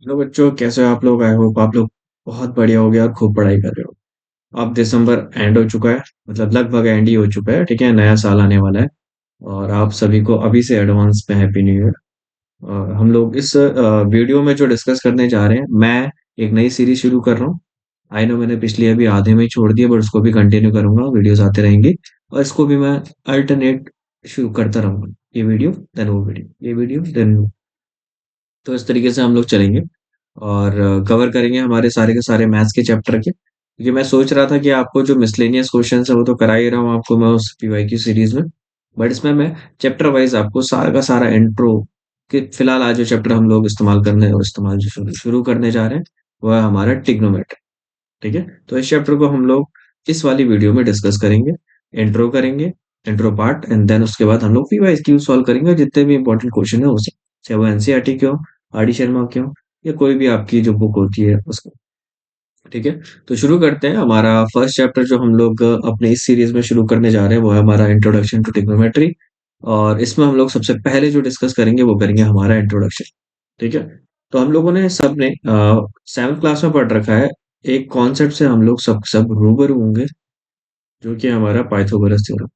Hello बच्चों, कैसे हो आप लोग? आई होप आप लोग बहुत बढ़िया हो गया और खूब पढ़ाई कर रहे हो। अब दिसंबर एंड हो चुका है, मतलब लगभग एंड ही हो चुका है। ठीक है, नया साल आने वाला है और आप सभी को अभी से एडवांस में हैप्पी न्यू ईयर। और हम लोग इस वीडियो में जो डिस्कस करने जा रहे हैं, मैं एक नई सीरीज शुरू कर रहा हूँ। आई नो मैंने पिछली अभी आधे में ही छोड़ दिया, बट उसको भी कंटिन्यू करूंगा, वीडियोस आते रहेंगी। और इसको भी मैं अल्टरनेट शुरू करता रहूंगा। ये वीडियो देन वो वीडियो, ये वीडियो देन वो। तो इस तरीके से हम लोग चलेंगे और कवर करेंगे हमारे सारे के सारे मैथ्स के चैप्टर के। क्योंकि मैं सोच रहा था कि आपको जो मिसलेनियस क्वेश्चन है वो तो करा ही रहा हूँ आपको मैं उस पीवाईक्यू सीरीज में। बट इसमें मैं चैप्टर वाइज आपको सारा का सारा इंट्रो कि फिलहाल आज जो चैप्टर हम लोग इस्तेमाल करने और इस्तेमाल जो शुरू शुरू करने जा रहे हैं वो है हमारा ट्रिग्नोमेट्री। ठीक है, तो इस चैप्टर को हम लोग इस वाली वीडियो में डिस्कस करेंगे। इंट्रो करेंगे, इंट्रो पार्ट, एंड देन उसके बाद हम लोग पीवाईक्यू सॉल्व करेंगे, जितने भी इंपॉर्टेंट क्वेश्चन है उसे, चाहे वो एनसीईआरटी के हो, आर डी शर्मा के हो, या कोई भी आपकी जो बुक होती है उसको। ठीक है, तो शुरू करते हैं। हमारा फर्स्ट चैप्टर जो हम लोग अपने इस सीरीज में शुरू करने जा रहे हैं वो है हमारा इंट्रोडक्शन टू ट्रिग्नोमेट्री। और इसमें हम लोग सबसे पहले जो डिस्कस करेंगे वो करेंगे हमारा इंट्रोडक्शन। ठीक है, तो हम लोगों ने सबने सेवन्थ क्लास में पढ़ रखा है। एक कॉन्सेप्ट से हम लोग सब रूबरू होंगे, जो कि हमारा पाइथागोरस थ्योरम।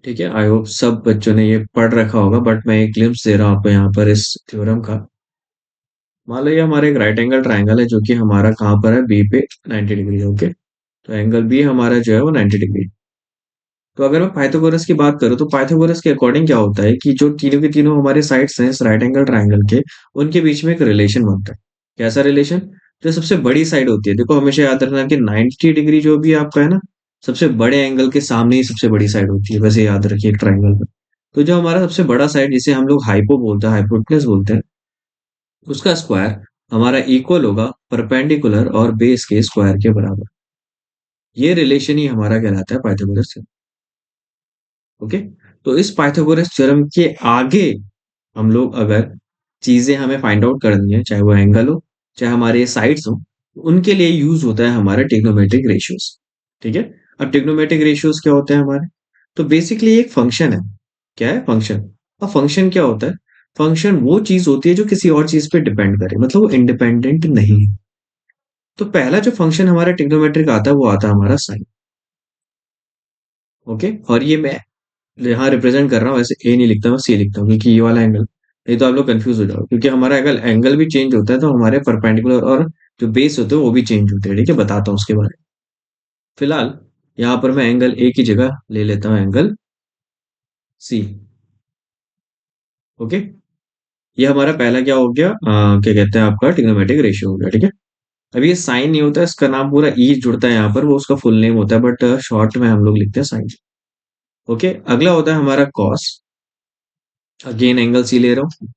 ठीक है, आई होप सब बच्चों ने ये पढ़ रखा होगा, बट मैं एक ग्लिम्स दे रहा हूँ आपको यहाँ पर इस थ्योरम का। मान लो ये हमारा एक राइट एंगल ट्राइंगल है, जो कि हमारा कहाँ पर है, बी पे 90 डिग्री। ओके, तो एंगल बी हमारा जो है वो 90 डिग्री। तो अगर मैं पाइथागोरस की बात करूँ तो पाइथागोरस के अकॉर्डिंग क्या होता है कि जो तीनों के तीनों हमारे साइड्स हैं इस राइट एंगल ट्राइंगल के, उनके बीच में एक रिलेशन बनता है। कैसा रिलेशन? जो सबसे बड़ी साइड होती है, देखो हमेशा याद रखना कि 90 डिग्री जो भी आपका है ना, सबसे बड़े एंगल के सामने ही सबसे बड़ी साइड होती है, वैसे याद रखिए एक ट्राइंगल में। तो जो हमारा सबसे बड़ा साइड, जिसे हम लोग हाइपो बोलते हैं, हाइपोटेनस बोलते हैं, उसका स्क्वायर हमारा इक्वल होगा परपेंडिकुलर और बेस के स्क्वायर के बराबर। ये रिलेशन ही हमारा कहलाता है पाइथागोरस। ओके, तो इस पाइथागोरस थ्योरम के आगे हम लोग अगर चीजें हमें फाइंड आउट करनी है, चाहे वो एंगल हो, चाहे हमारे साइड्स हो, उनके लिए यूज होता है हमारा ट्रिग्नोमेट्रिक रेशियोज। ठीक है, अब ट्रिग्नोमेट्रिक रेशियोज क्या होते हैं हमारे? तो बेसिकली एक फंक्शन है। क्या है? फंक्शन। अब फंक्शन क्या होता है? फंक्शन वो चीज होती है जो किसी और चीज पे डिपेंड करे, मतलब वो इंडिपेंडेंट नहीं है। तो पहला जो फंक्शन हमारा ट्रिग्नोमेट्रिक आता है वो आता है हमारा साइन। ओके, और ये मैं यहाँ रिप्रेजेंट कर रहा हूँ, वैसे ए नहीं लिखता हूँ, सी लिखता हूँ, क्योंकि ये वाला एंगल, नहीं तो आप लोग कंफ्यूज हो जाओ, क्योंकि हमारा अगर एंगल भी चेंज होता है तो हमारे परपेंडिकुलर और जो बेस होते हैं वो भी चेंज होते हैं। ठीक है, बताता हूँ उसके बारे में। फिलहाल यहाँ पर मैं एंगल ए की जगह ले लेता हूँ एंगल सी। ओके, ये हमारा पहला क्या हो गया, क्या कहते हैं, आपका ट्रिग्नोमेट्रिक रेशियो हो गया। ठीक है, अब ये साइन नहीं होता, इसका नाम पूरा ई जुड़ता है यहाँ पर, वो उसका फुल नेम होता है, बट शॉर्ट में हम लोग लिखते हैं साइन। ओके, अगला होता है हमारा कॉस। अगेन एंगल सी ले रहा हूँ।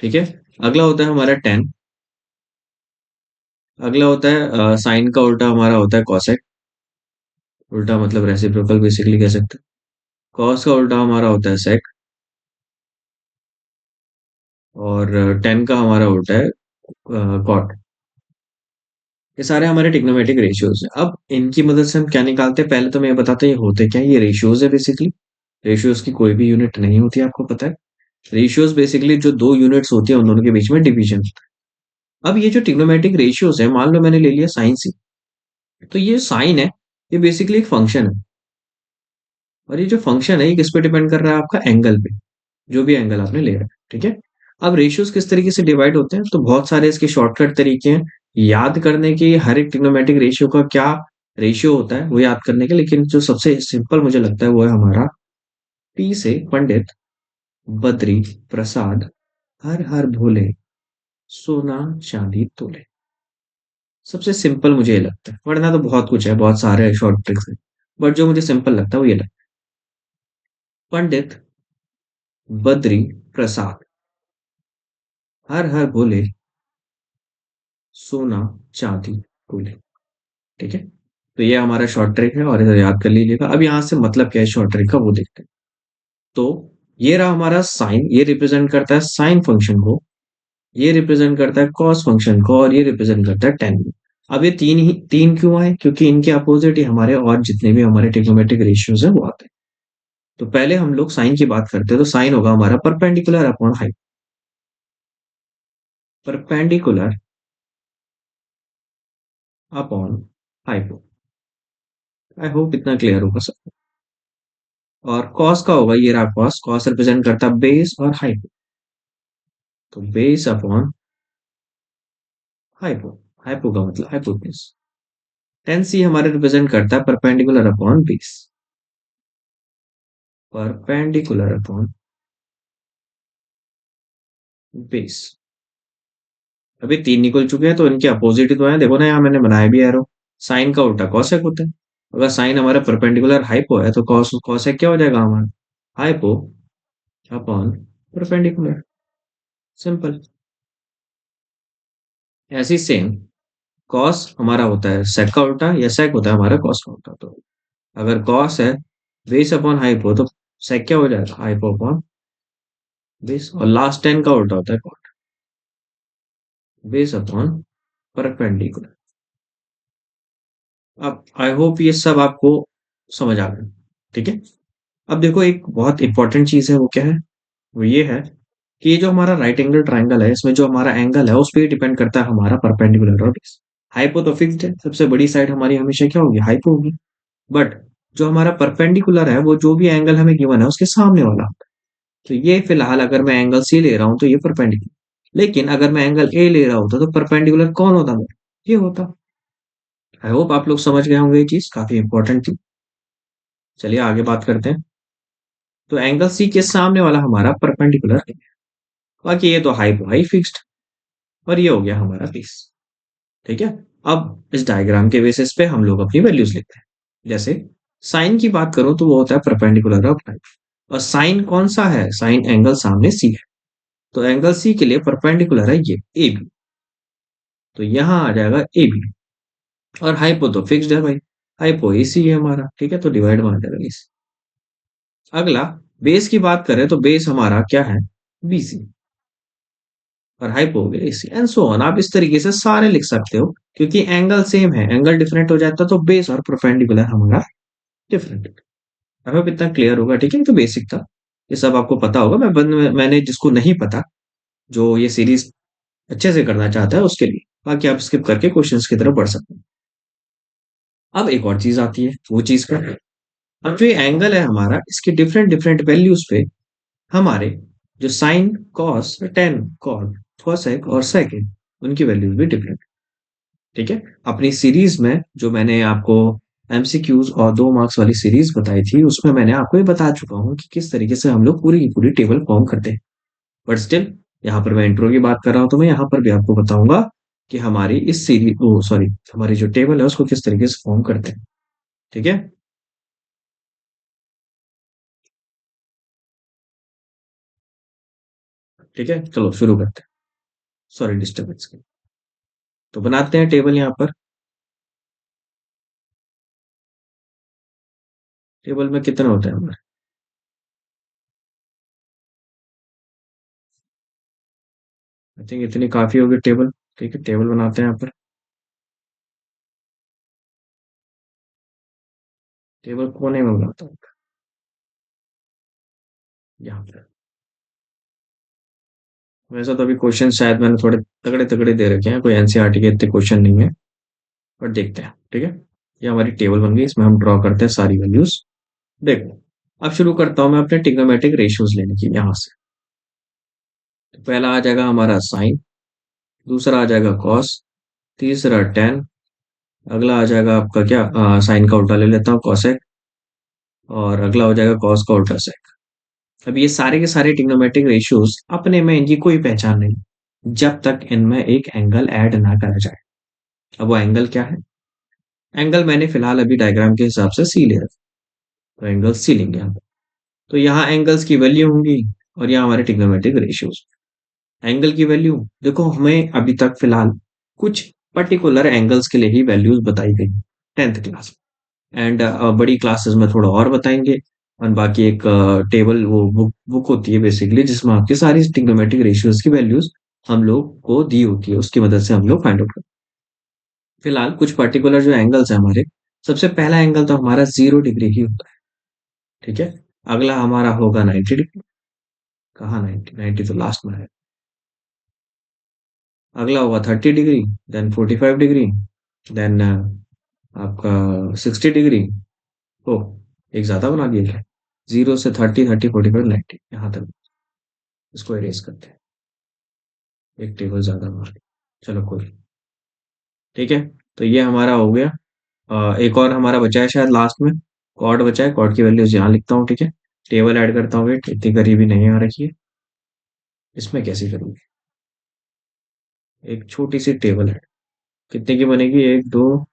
ठीक है, अगला होता है हमारा टेन। अगला होता है साइन का उल्टा हमारा होता है कॉसेक। उल्टा मतलब रेसिप्रोकल बेसिकली कह सकते हैं। कॉस का उल्टा हमारा होता है सेक। और टेन का हमारा उल्टा है कॉट। ये सारे हमारे ट्रिग्नोमेट्रिक रेशियोज हैं। अब इनकी मदद से हम क्या निकालते हैं, पहले तो मैं ये बताता हूँ ये होते क्या है। ये रेशियोज है बेसिकली। रेशियोज की कोई भी यूनिट नहीं होती, आपको पता है। रेशियोज बेसिकली जो दो यूनिट्स होती है उन दोनों के बीच में डिवीजन होता है। अब ये जो ट्रिग्नोमेट्रिक रेशियोज है, मान लो मैंने ले लिया साइन सी, तो ये साइन है, ये बेसिकली एक फंक्शन है। और ये जो फंक्शन है ये किस पे डिपेंड कर रहा है? आपका एंगल पे, जो भी एंगल आपने ले रखा है। ठीक है, अब रेशियोज किस तरीके से डिवाइड होते हैं, तो बहुत सारे इसके शॉर्टकट तरीके हैं याद करने के। हर एक ट्रिग्नोमेट्रिक रेशियो का क्या रेशियो होता है वो याद करने के, लेकिन जो सबसे सिंपल मुझे लगता है वो है हमारा पी से पंडित, बद्री प्रसाद, हर हर भोले, सोना चांदी तोले। सबसे सिंपल मुझे ये लगता है, वरना तो बहुत कुछ है, बहुत सारे शॉर्ट ट्रिक्स हैं, बट जो मुझे सिंपल लगता है वो ये लगता है। पंडित, बद्री प्रसाद, हर हर भोले, सोना चांदी तोले। ठीक है, तो ये हमारा शॉर्ट ट्रिक है और इसे याद कर लीजिएगा। अब यहाँ से मतलब क्या है शॉर्ट ट्रिक का वो देखते हैं। तो ये रहा हमारा साइन, ये रिप्रेजेंट करता है साइन फंक्शन को, ये रिप्रेजेंट करता है कॉस फंक्शन को, और ये रिप्रेजेंट करता है टेन को। अब ये तीन ही तीन क्यों आए? क्योंकि इनके अपोजिट ही हमारे और जितने भी हमारे ट्रिग्नोमेट्रिक रेशियोज है वो आते हैं। तो पहले हम लोग साइन की बात करते हैं, तो साइन होगा हमारा perpendicular upon height. Perpendicular upon hypo. I hope इतना क्लियर होगा सब। और कॉस का होगा, ये रहा कॉस, कॉस रिप्रेजेंट करता है बेस और हाइपो। तो बेस अपॉन हाइपो, हाइपो का मतलब हाइपोटेन्यूज। टेन सी हमारे रिप्रेजेंट करता है perpendicular upon base, perpendicular upon base. अभी तीन निकल चुके हैं तो इनके अपोजिट ही तो है, देखो ना यहाँ मैंने बनाया भी एरो। साइन का उल्टा कॉसेक होता है। अगर साइन हमारा परपेंडिकुलर हाइपो है तो कॉस कॉसेक क्या हो जाएगा हमारा, हाइपो अपॉन परपेंडिकुलर। सिंपल। ऐसी सेम कॉस हमारा होता है सेक का उल्टा, या सेक होता है हमारा कॉस का उल्टा। तो अगर कॉस है बेस अपॉन हाइपो, तो सेक क्या हो जाएगा, हाइपो अपॉन बेस। और लास्ट टेन का उल्टा होता है कॉट, बेस अपॉन परपेंडिकुलर। अब आई होप ये सब आपको समझ आ गया। ठीक है। अब देखो एक बहुत इंपॉर्टेंट चीज है, वो क्या है, वो ये है कि ये जो हमारा राइट एंगल ट्राइंगल है, इसमें जो हमारा एंगल है उस पर डिपेंड करता है हमारा परपेंडिकुलर और बेस। हाइपो तो फिक्स्ड है, सबसे बड़ी साइड हमारी हमेशा क्या होगी, हाइपो होगी। बट जो हमारा परपेंडिकुलर है वो जो भी एंगल हमें गिवन है उसके सामने वाला होता है। तो ये फिलहाल अगर मैं एंगल सी ले रहा हूं तो ये परपेंडिकुलर, लेकिन अगर मैं एंगल ए ले रहा होता तो परपेंडिकुलर कौन होता मेरा, ये होता। आई होप आप लोग समझ गए होंगे, ये चीज काफी इंपॉर्टेंट थी। चलिए आगे बात करते हैं। तो एंगल सी के सामने वाला हमारा परपेंडिकुलर है। बाकी ये तो हाई फिक्स्ड। और ये हो गया हमारा बेस। ठीक है। अब इस डायग्राम के बेसिस पे हम लोग अपनी वैल्यूज लिखते हैं। जैसे साइन की बात करो तो वो होता है परपेंडिकुलर ऑफ टाइप। और साइन कौन सा है, साइन एंगल सामने सी है। तो एंगल सी के लिए परपेंडिकुलर है ये ए बी। तो यहां आ जाएगा ए बी। और हाइपो तो फिक्स्ड है भाई, हाइपो ए सी है हमारा। ठीक है, तो डिवाइड में आ जाएगा इस। अगला बेस की बात करें तो बेस हमारा क्या है, बी सी। और हाइपो हो गया एसी एंड सो ऑन। आप इस तरीके से सारे लिख सकते हो, क्योंकि एंगल सेम है, एंगल डिफरेंट हो जाता तो बेस और परपेंडिकुलर हमारा डिफरेंट। आई होप इतना क्लियर होगा। ठीक है, तो बेसिक था, ये सब आपको पता होगा। मैंने जिसको नहीं पता, जो ये सीरीज अच्छे से करना चाहता है उसके लिए, बाकी आप स्किप करके क्वेश्चंस की तरफ बढ़ सकते हैं। अब एक और चीज आती है, वो चीज का, अब जो एंगल है हमारा, इसके डिफरेंट डिफरेंट वैल्यूज पे हमारे जो sine cos tan cot cosec और सेकेंड, उनकी वैल्यूज भी डिफरेंट। ठीक है। अपनी सीरीज में जो मैंने आपको एमसीक्यूज और 2 मार्क्स वाली सीरीज बताई थी, उसमें मैंने आपको ये बता चुका हूँ कि किस तरीके से हम लोग पूरी की पूरी टेबल फॉर्म करते हैं। बट स्टिल यहाँ पर मैं इंट्रो की बात कर रहा हूँ, तो मैं यहाँ पर भी आपको बताऊंगा कि हमारी इस सीरीज, ओ सॉरी, हमारी जो टेबल है उसको किस तरीके से फॉर्म करते हैं। ठीक है। ठीक है, चलो शुरू करते हैं। सॉरी डिस्टर्बेंस की। तो बनाते हैं टेबल यहाँ पर। टेबल में कितने होते हैं हमारे, आई थिंक इतनी काफी होगी टेबल। ठीक है, टेबल बनाते हैं यहाँ पर। टेबल कोने में बनाता हूँ, यहाँ पर। वैसे तो अभी क्वेश्चन शायद मैंने थोड़े तगड़े तगड़े दे रखे हैं, कोई एनसीईआरटी के इतने क्वेश्चन नहीं है। पर देखते हैं। ठीक है, ये हमारी टेबल बन गई, इसमें हम ड्रॉ करते हैं सारी वैल्यूज। देखो, अब शुरू करता हूं मैं अपने ट्रिग्नोमेट्रिक रेशियोज लेने की यहां से। तो पहला आ जाएगा हमारा साइन, दूसरा आ जाएगा कॉस, तीसरा टेन, अगला आ जाएगा आपका क्या, साइन का उल्टा ले लेता हूँ कॉसेक, और अगला हो जाएगा कॉस का उल्टा सेक। अब ये सारे के सारे ट्रिग्नोमेट्रिक रेशियोज अपने में इनकी कोई पहचान नहीं जब तक इनमें एक एंगल ऐड ना करा जाए। अब वो एंगल क्या है, एंगल मैंने फिलहाल अभी डायग्राम के हिसाब से सी ले रखा, तो एंगल सी लेंगे हम। तो यहाँ एंगल्स की वैल्यू होंगी, और यहाँ हमारे ट्रिग्नोमेट्रिक रेशियोज। एंगल की वैल्यू देखो, हमें अभी तक फिलहाल कुछ पर्टिकुलर एंगल्स के लिए ही वैल्यूज बताई गई 10th क्लास। एंड बड़ी क्लासेस में थोड़ा और बताएंगे। और बाकी एक टेबल, वो बुक होती है बेसिकली, जिसमें आपकी सारी ट्रिग्नोमेट्रिक रेशियोज की वैल्यूज हम लोग को दी होती है, उसकी मदद से हम लोग फाइंड आउट करते हैं। फिलहाल कुछ पर्टिकुलर जो एंगल्स है हमारे, सबसे पहला एंगल तो हमारा 0 डिग्री ही होता है। ठीक है। अगला हमारा होगा 90 डिग्री। कहाँ 90, 90 तो लास्ट में है। अगला होगा 30 डिग्री, देन 45 डिग्री, देन आपका 60 डिग्री। ओ, एक ज्यादा बना दिया क्या? 0 से 30, 30, 45, 90 यहाँ तक। इसको इरेज करते हैं, एक टेबल ज्यादा बना दिया। चलो कोई, ठीक है। तो ये हमारा हो गया। एक और हमारा बचा है शायद लास्ट में, कॉर्ड बचा है। कॉर्ड की वैल्यूज यहाँ लिखता हूँ, ठीक है। टेबल ऐड करता हूँ, वेट इतनी करीबी नहीं आ रखी है। इसमें कैसे करूँगी? एक छोटी सी टेबल है, कितने की बनेगी? एक, दो,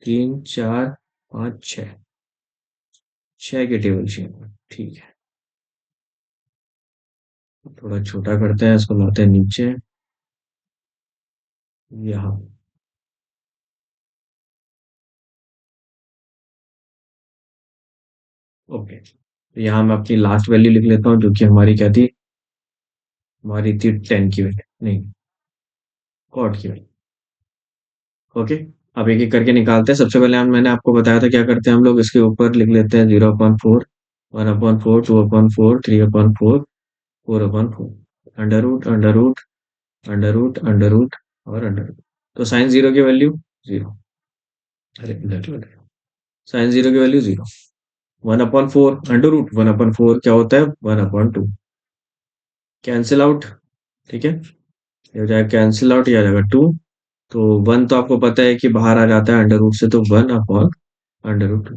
तीन, चार, पाँच, छः। छः की टेबल चाहिए, ठीक है। थोड़ा छोटा करते हैं, इसको लाते हैं नीचे, यहाँ। ओके, तो यहाँ मैं अपनी लास्ट वैल्यू लिख लेता हूँ, जो कि हमारी क्या थी? हमारी थी 10 की वैल्यू, नहीं, कॉट की वैल्यू। ओके, अब एक एक करके निकालते हैं। सबसे पहले मैंने आपको बताया था क्या करते हैं हम लोग, इसके ऊपर लिख लेते हैं 0/4, 1/4, 2/4, 3/4, 4/4, under root, under root, under root और अंडर रूट। तो साइन जीरो की वैल्यू जीरो। अरे साइन जीरो की वैल्यू जीरो। 1/4, अंडर रूट 1/4 क्या होता है? 1/2। कैंसिल आउट, ठीक है। ये हो जाएगा कैंसिल आउट, ये आ जाएगा 2। तो वन तो आपको पता है कि बाहर आ जाता है अंडर रूट से, तो 1/√2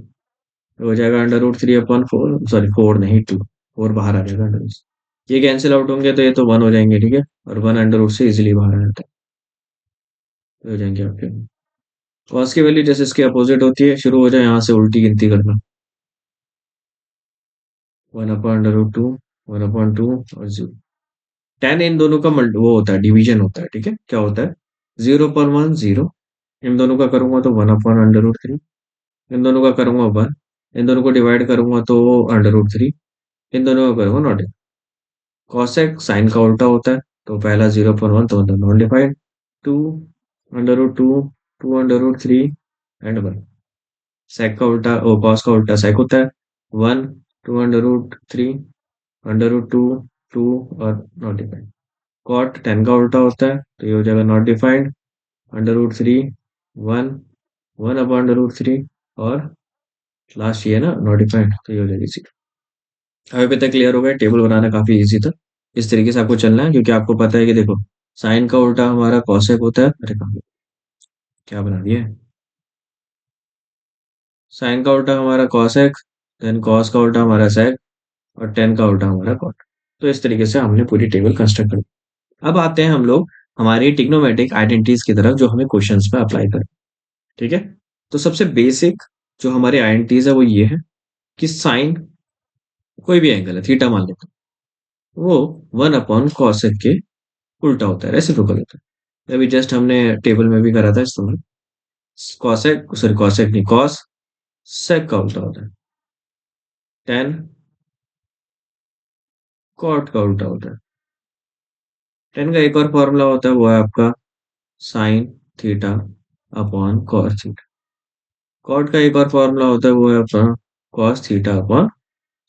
हो जाएगा। अंडर रूट 3/4, सॉरी 4 नहीं, 2। 4 बाहर आ जाएगा अंडर रूट से। ये कैंसिल आउट होंगे तो ये तो 1 हो जाएंगे, ठीक है। और 1 अंडर रूट से इजिली बाहर आ जाता है, तो हो जाएंगे आपके। कॉस की वैल्यू जैसे इसके अपोजिट होती है, शुरू हो जाए यहाँ से उल्टी गिनती करना। 1/√2, 1/2 और 0। 10 इन दोनों का वो होता है, डिवीजन होता है, ठीक है। क्या होता है? 0/1 0। इन दोनों का करूंगा तो 1/√3। इन दोनों का करूंगा 1। इन दोनों को डिवाइड करूंगा तो अंडर रूट 3। इन दोनों का करूंगा नॉट। कॉसेक साइन का उल्टा होता है, तो पहला 0/1 तो non defined. 2 under root 2, 2/√3 and 1। Sec का उल्टा, ओ कॉस का उल्टा सेक होता है। 1, 2/√3, अंडर रूट 2, 2 और नॉट डिफाइंड। कॉट 10 का उल्टा होता है, तो ये हो जाएगा नॉट डिफाइंड। अंडर रूट 3, 1, 1/√3 और लास्ट ये ना नॉट डिफाइंड, तो ये हो जाएगी 0। अभी तक क्लियर हो गया? टेबल बनाना काफी इजी था। इस तरीके से आपको चलना है, क्योंकि आपको पता है कि देखो, साइन का उल्टा हमारा कॉसेक होता है। अरे क्या बना दिया है? साइन का उल्टा हमारा कॉसेक, देन कॉस का उल्टा हमारा सेक, और टेन का उल्टा हमारा कॉट। तो इस तरीके से हमने पूरी टेबल कंस्ट्रक्ट कर। अब आते हैं हम लोग हमारी टिग्नोमेट्रिक आइडेंटिटीज की तरफ, जो हमें क्वेश्चंस में अप्लाई करें, ठीक है। तो सबसे बेसिक जो हमारे आइडेंटिटीज है वो ये है कि साइन, कोई भी एंगल है, थीटा मान लेते हैं, वो 1/cosec के उल्टा होता है, रेसिप्रोकल होता है। अभी जस्ट हमने टेबल में भी करा था इस्तेमाल। कॉसेक, सॉरी कॉसेक नहीं, कॉस सेक का उल्टा होता है। टेन कॉट का उल्टा होता है। टेन का एक और फॉर्मूला होता है, वो है आपका sine theta upon cos theta. Cot का एक और फॉर्मूला होता है, वो है आपका cos theta upon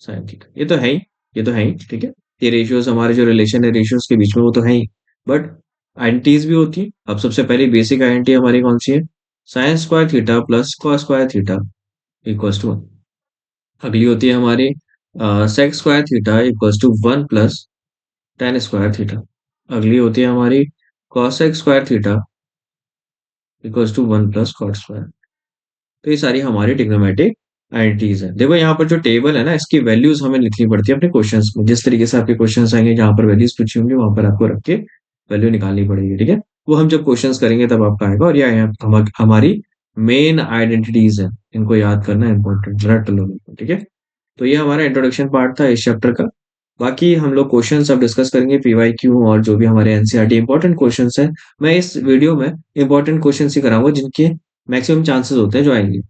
sine theta. ये तो है ही, ये तो है ही, ठीक है। ये रेशियोज, हमारे जो रिलेशन है रेशियोज के बीच में, वो तो है ही। बट आइडेंटिटीज भी होती है। अब सबसे पहली बेसिक आइडेंटिटी हमारी कौन सी है? Sine square theta plus cos square theta equals to 1। अगली होती है हमारी sec square theta equals to 1 plus tan square theta. अगली होती है हमारी cosec square theta equals to 1 plus cot square. तो ये सारी हमारी ट्रिग्नोमेट्रिक आइडेंटिटीज है। देखो यहाँ पर जो टेबल है ना, इसकी वैल्यूज हमें लिखनी पड़ती है अपने क्वेश्चंस में। जिस तरीके से आपके क्वेश्चंस आएंगे, जहाँ पर वैल्यूज पूछी होंगी, वहां पर आपको रख के वैल्यू निकालनी पड़ेगी, ठीक है। वो हम जब क्वेश्चंस करेंगे तब आपका आएगा। और ये हमारी मेन आइडेंटिटीज है, इनको याद करना इंपॉर्टेंट, रट लो इनको, ठीक है। तो ये हमारा इंट्रोडक्शन पार्ट था इस चैप्टर का। बाकी हम लोग क्वेश्चंस अब डिस्कस करेंगे, पीवाईक्यू और जो भी हमारे एनसीईआरटी इंपॉर्टेंट क्वेश्चंस हैं। मैं इस वीडियो में इंपॉर्टेंट क्वेश्चंस ही कराऊंगा, जिनके मैक्सिमम चांसेस होते हैं जो आएंगे।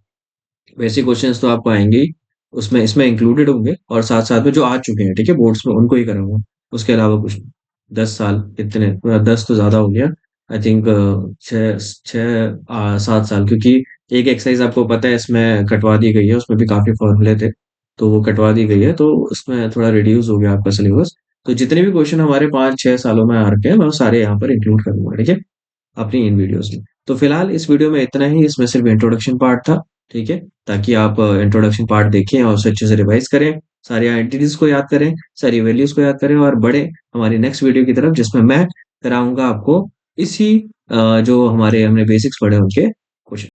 बेसिक क्वेश्चंस तो आपको आएंगे ही, उसमें इसमें इंक्लूडेड होंगे, और साथ साथ में जो आ चुके हैं, ठीक है, बोर्ड्स में, उनको ही कराऊंगा। उसके अलावा कुछ नहीं। 10 साल कितने, 10 तो ज्यादा हो गया। आई थिंक 6 7 साल, क्योंकि एक एक्सरसाइज आपको पता है इसमें कटवा दी गई है, उसमें भी काफी फॉर्मूले थे, तो वो कटवा दी गई है, तो उसमें थोड़ा रिड्यूस हो गया आपका सिलेबस। तो जितने भी क्वेश्चन हमारे 5 6 सालों में आ रखे हैं, मैं वो सारे यहाँ पर इंक्लूड करूंगा, ठीक है। अपनी इन वीडियोस में। तो फिलहाल इस वीडियो में इतना ही, इसमें सिर्फ इंट्रोडक्शन पार्ट था, ठीक है? ताकि आप इंट्रोडक्शन पार्ट देखें और उसे अच्छे से रिवाइज करें, सारी आइडेंटिटीज को याद करें, सारी वैल्यूज को याद करें और बढ़े हमारी नेक्स्ट वीडियो की तरफ, जिसमें मैं कराऊंगा आपको इसी जो हमारे हमने बेसिक्स पढ़े उनके क्वेश्चन।